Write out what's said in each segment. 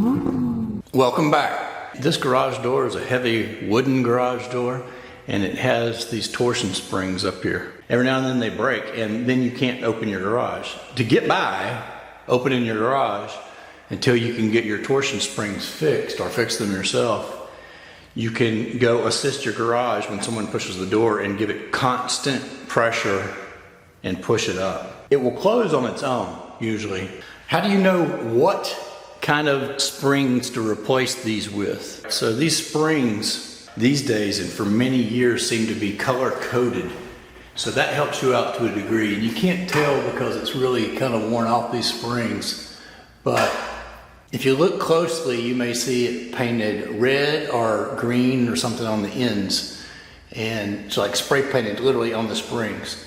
Welcome back. This garage door is a heavy wooden garage door, and it has these torsion springs up here. Every now and then they break, and then you can't open your garage. To get by opening your garage until you can get your torsion springs fixed or fix them yourself, you can go assist your garage when someone pushes the door and give it constant pressure and push it up. It will close on its own, usually. How do you know what kind of springs to replace these with? So these springs these days and for many years seem to be color coded. So that helps you out to a degree. And you can't tell because it's really kind of worn off, these springs. But if you look closely, you may see it painted red or green or something on the ends. And it's like spray painted literally on the springs.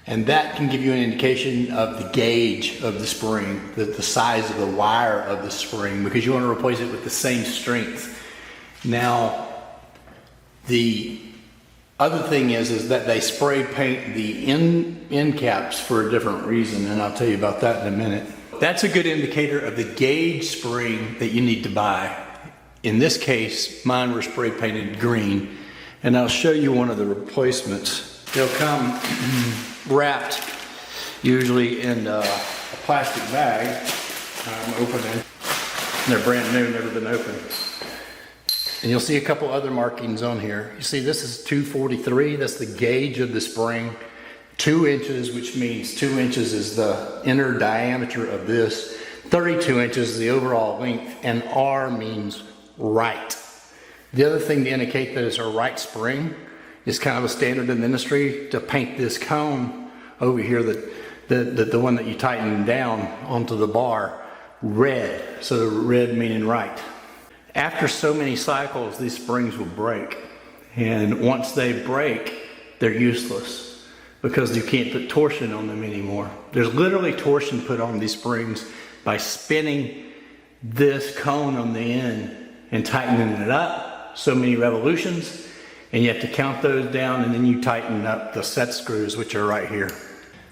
And that can give you an indication of the gauge of the spring, the size of the wire of the spring, because you want to replace it with the same strength. Now, the other thing is that they spray paint the end caps for a different reason, and I'll tell you about that in a minute. That's a good indicator of the gauge spring that you need to buy. In this case, mine were spray painted green, and I'll show you one of the replacements. They'll come wrapped usually in a plastic bag. I'm opening. They're brand new, never been opened. And you'll see a couple other markings on here. You see this is 243, that's the gauge of the spring. 2 inches, which means 2 inches is the inner diameter of this. 32 inches is the overall length, and R means right. The other thing to indicate that it's a right spring is kind of a standard in the industry to paint this cone over here, the one that you tighten down onto the bar, red. So red meaning right. After so many cycles, these springs will break. And once they break, they're useless because you can't put torsion on them anymore. There's literally torsion put on these springs by spinning this cone on the end and tightening it up so many revolutions. And you have to count those down, and then you tighten up the set screws, which are right here.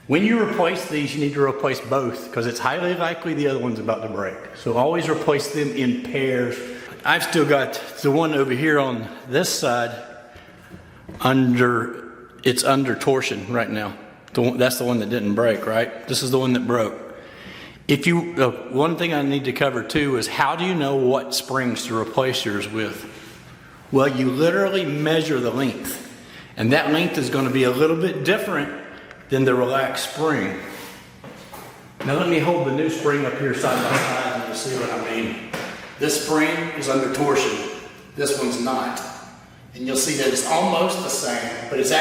When you replace these, you need to replace both because it's highly likely the other one's about to break. So always replace them in pairs. I've still got the one over here on this side it's under torsion right now. That's the one that didn't break, right? This is the one that broke. One thing I need to cover too is how do you know what springs to replace yours with? Well, you literally measure the length, and that length is going to be a little bit different than the relaxed spring. Now let me hold the new spring up here side by side and you'll see what I mean. This spring is under torsion. This one's not. And you'll see that it's almost the same, but it's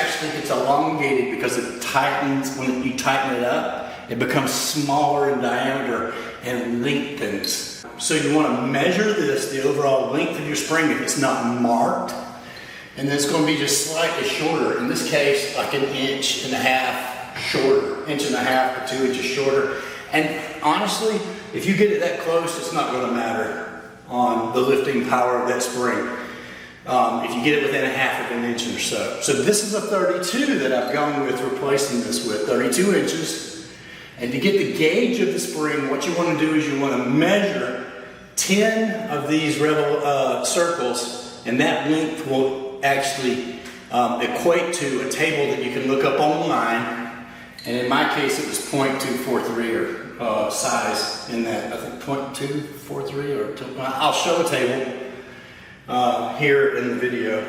elongated because it tightens. When you tighten it up, it becomes smaller in diameter and lengthens. So you want to measure this, the overall length of your spring, if it's not marked. And then it's going to be just slightly shorter. In this case, like 1.5 inches shorter. 1.5 inches to 2 inches shorter. And honestly, if you get it that close, it's not going to matter on the lifting power of that spring. If you get it within 1/2 inch or so. So this is a 32 that I've gone with replacing this with, 32 inches. And to get the gauge of the spring, what you want to do is you want to measure 10 of these circles, and that length will actually equate to a table that you can look up online. And in my case, it was 0.243 or size in that. I think 0.243 or 2. I'll show a table here in the video.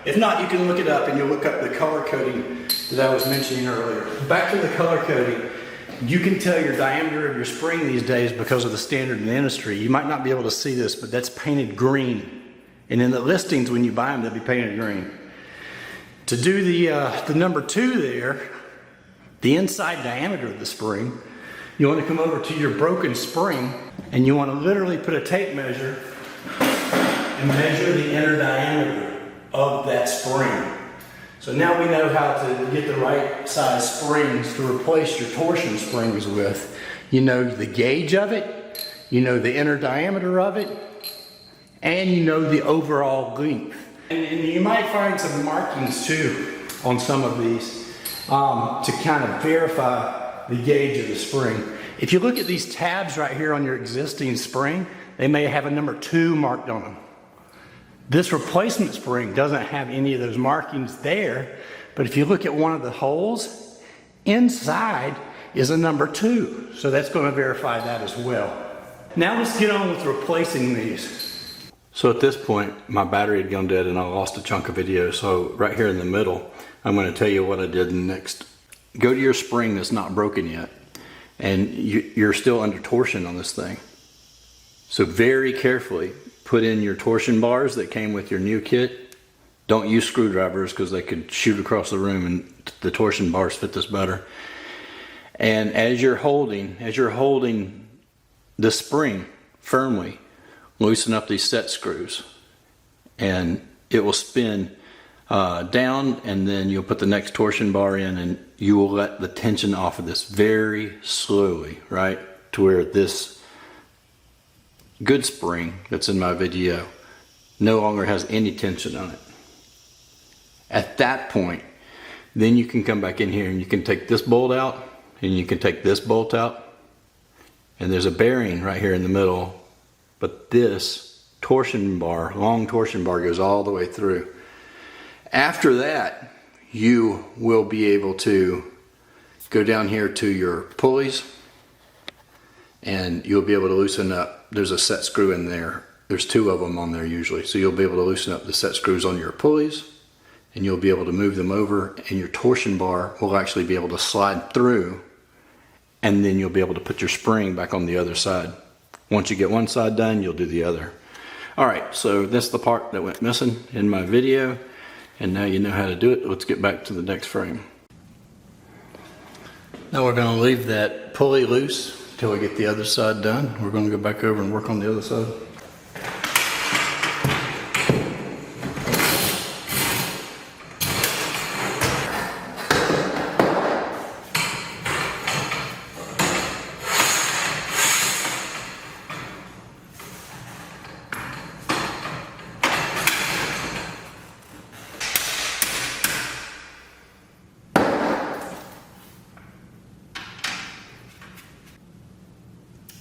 If not, you can look it up and you'll look up the color coding that I was mentioning earlier. Back to the color coding. You can tell your diameter of your spring these days because of the standard in the industry. You might not be able to see this, but that's painted green. And in the listings, when you buy them, they'll be painted green. To do the number 2 there, the inside diameter of the spring, you want to come over to your broken spring and you want to literally put a tape measure and measure the inner diameter of that spring. So now we know how to get the right size springs to replace your torsion springs with. You know the gauge of it, you know the inner diameter of it, and you know the overall length. And you might find some markings too on some of these to kind of verify the gauge of the spring. If you look at these tabs right here on your existing spring, they may have a number 2 marked on them. This replacement spring doesn't have any of those markings there, but if you look at one of the holes, inside is a number 2. So that's going to verify that as well. Now let's get on with replacing these. So at this point, my battery had gone dead and I lost a chunk of video. So right here in the middle, I'm going to tell you what I did next. Go to your spring that's not broken yet, and you're still under torsion on this thing. So very carefully put in your torsion bars that came with your new kit. Don't use screwdrivers because they could shoot across the room, and the torsion bars fit this better. And as you're holding the spring firmly, loosen up these set screws, and it will spin down, and then you'll put the next torsion bar in, and you will let the tension off of this very slowly, right? To where this good spring that's in my video no longer has any tension on it. At that point, then you can come back in here and you can take this bolt out, and you can take this bolt out, and there's a bearing right here in the middle, but this torsion bar, long torsion bar, goes all the way through. After that, you will be able to go down here to your pulleys, and you'll be able to loosen up. There's a set screw in there. There's 2 of them on there usually. So you'll be able to loosen up the set screws on your pulleys, and you'll be able to move them over, and your torsion bar will actually be able to slide through, and then you'll be able to put your spring back on the other side. Once you get one side done, you'll do the other. All right, so that's the part that went missing in my video, and now you know how to do it. Let's get back to the next frame. Now we're going to leave that pulley loose until we get the other side done. We're going to go back over and work on the other side.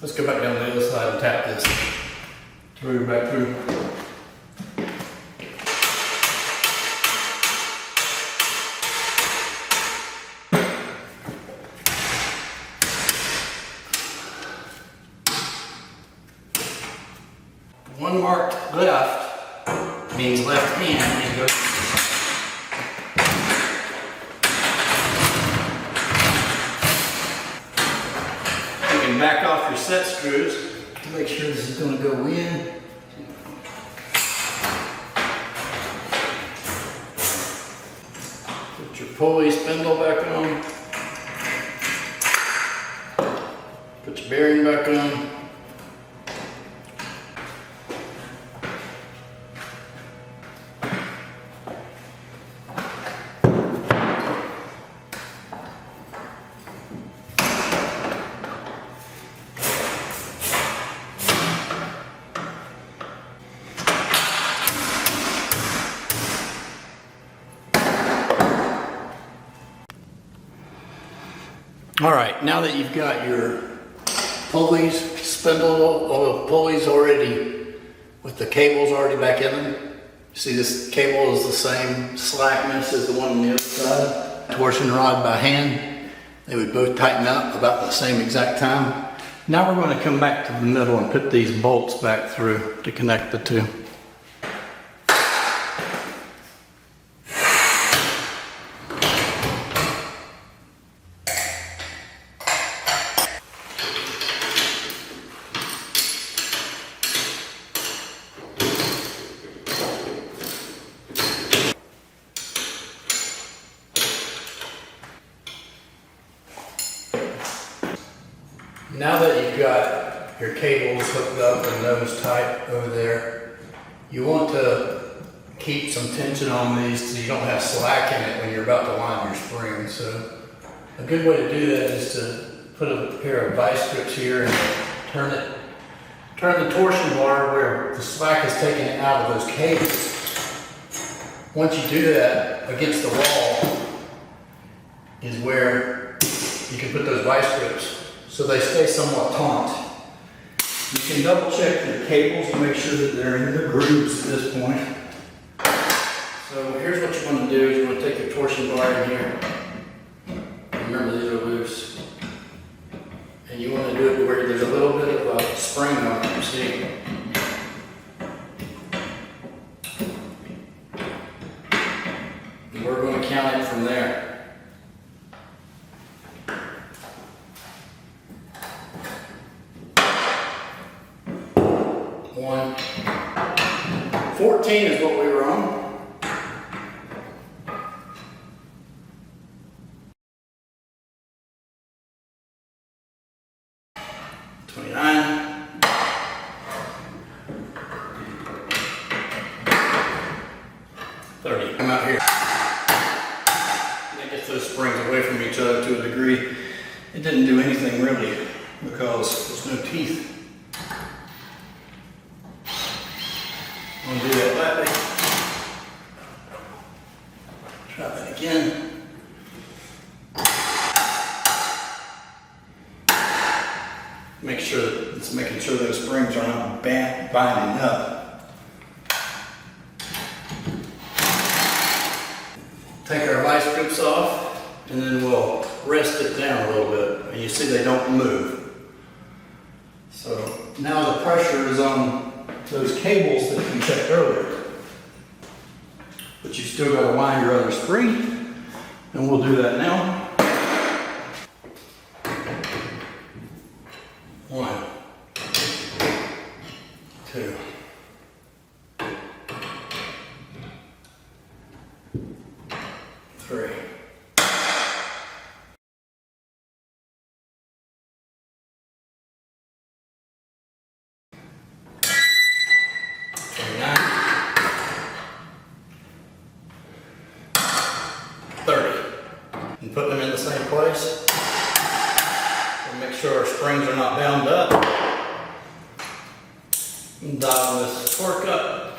Let's go back down the other side and tap this through, back through. One marked left means left hand, and goes. Back off your set screws to make sure this is going to go in. Put your pulley spindle back on. Put your bearing back on. All right, now that you've got your pulleys, spindle pulleys already, with the cables already back in them, see this cable is the same slackness as the one on the other side. Torsion rod by hand, they would both tighten up about the same exact time. Now we're going to come back to the middle and put these bolts back through to connect the two. Now that you've got your cables hooked up and nose tight over there, you want to keep some tension on these so you don't have slack in it when you're about to line your spring. So a good way to do that is to put a pair of vice grips here and turn the torsion bar where the slack is taken out of those cables. Once you do that, against the wall is where you can put those vice grips so they stay somewhat taut. You can double check your cables to make sure that they're in the grooves at this point. So here's what you want to do is you want to take your torsion bar in here. Remember these are loose. And you want to do it where there's a little bit of a spring on it, you see. And we're going to count it from there. 1. 14 is what we were on. 29. 30. Come out here. That gets those springs away from each other to a degree. It didn't do anything really because there's no teeth. I'm going to do that lightly. Try that again. Make sure that it's making sure those springs are not binding up. Take our vice grips off and then we'll rest it down a little bit. And you see they don't move. So now the pressure is on those cables that you checked earlier. But you still got to wind your other spring, and we'll do that now. 1, 2, 3. And put them in the same place. And make sure our springs are not bound up. And dial this torque up.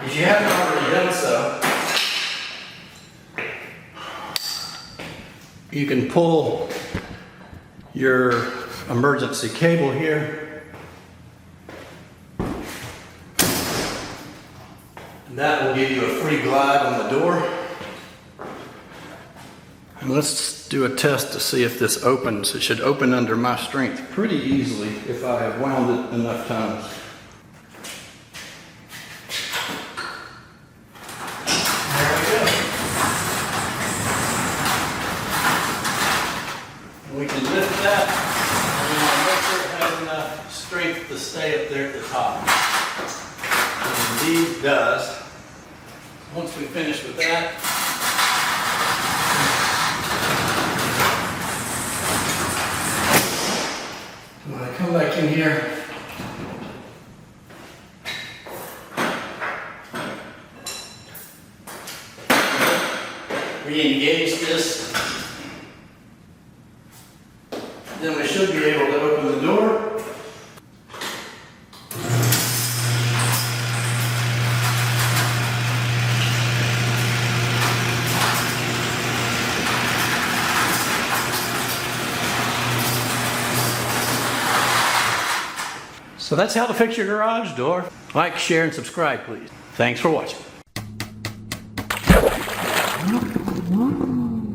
If you haven't already done so, you can pull your emergency cable here. And that will give you a free glide on the door. And let's do a test to see if this opens. It should open under my strength pretty easily if I have wound it enough times. We can lift that, and we want to make sure it has enough strength to stay up there at the top. And indeed does. Once we finish with that, I'm going to come back in here. Re-engage this. Then we should be able to open the door. So that's how to fix your garage door. Like, share, and subscribe, please. Thanks for watching.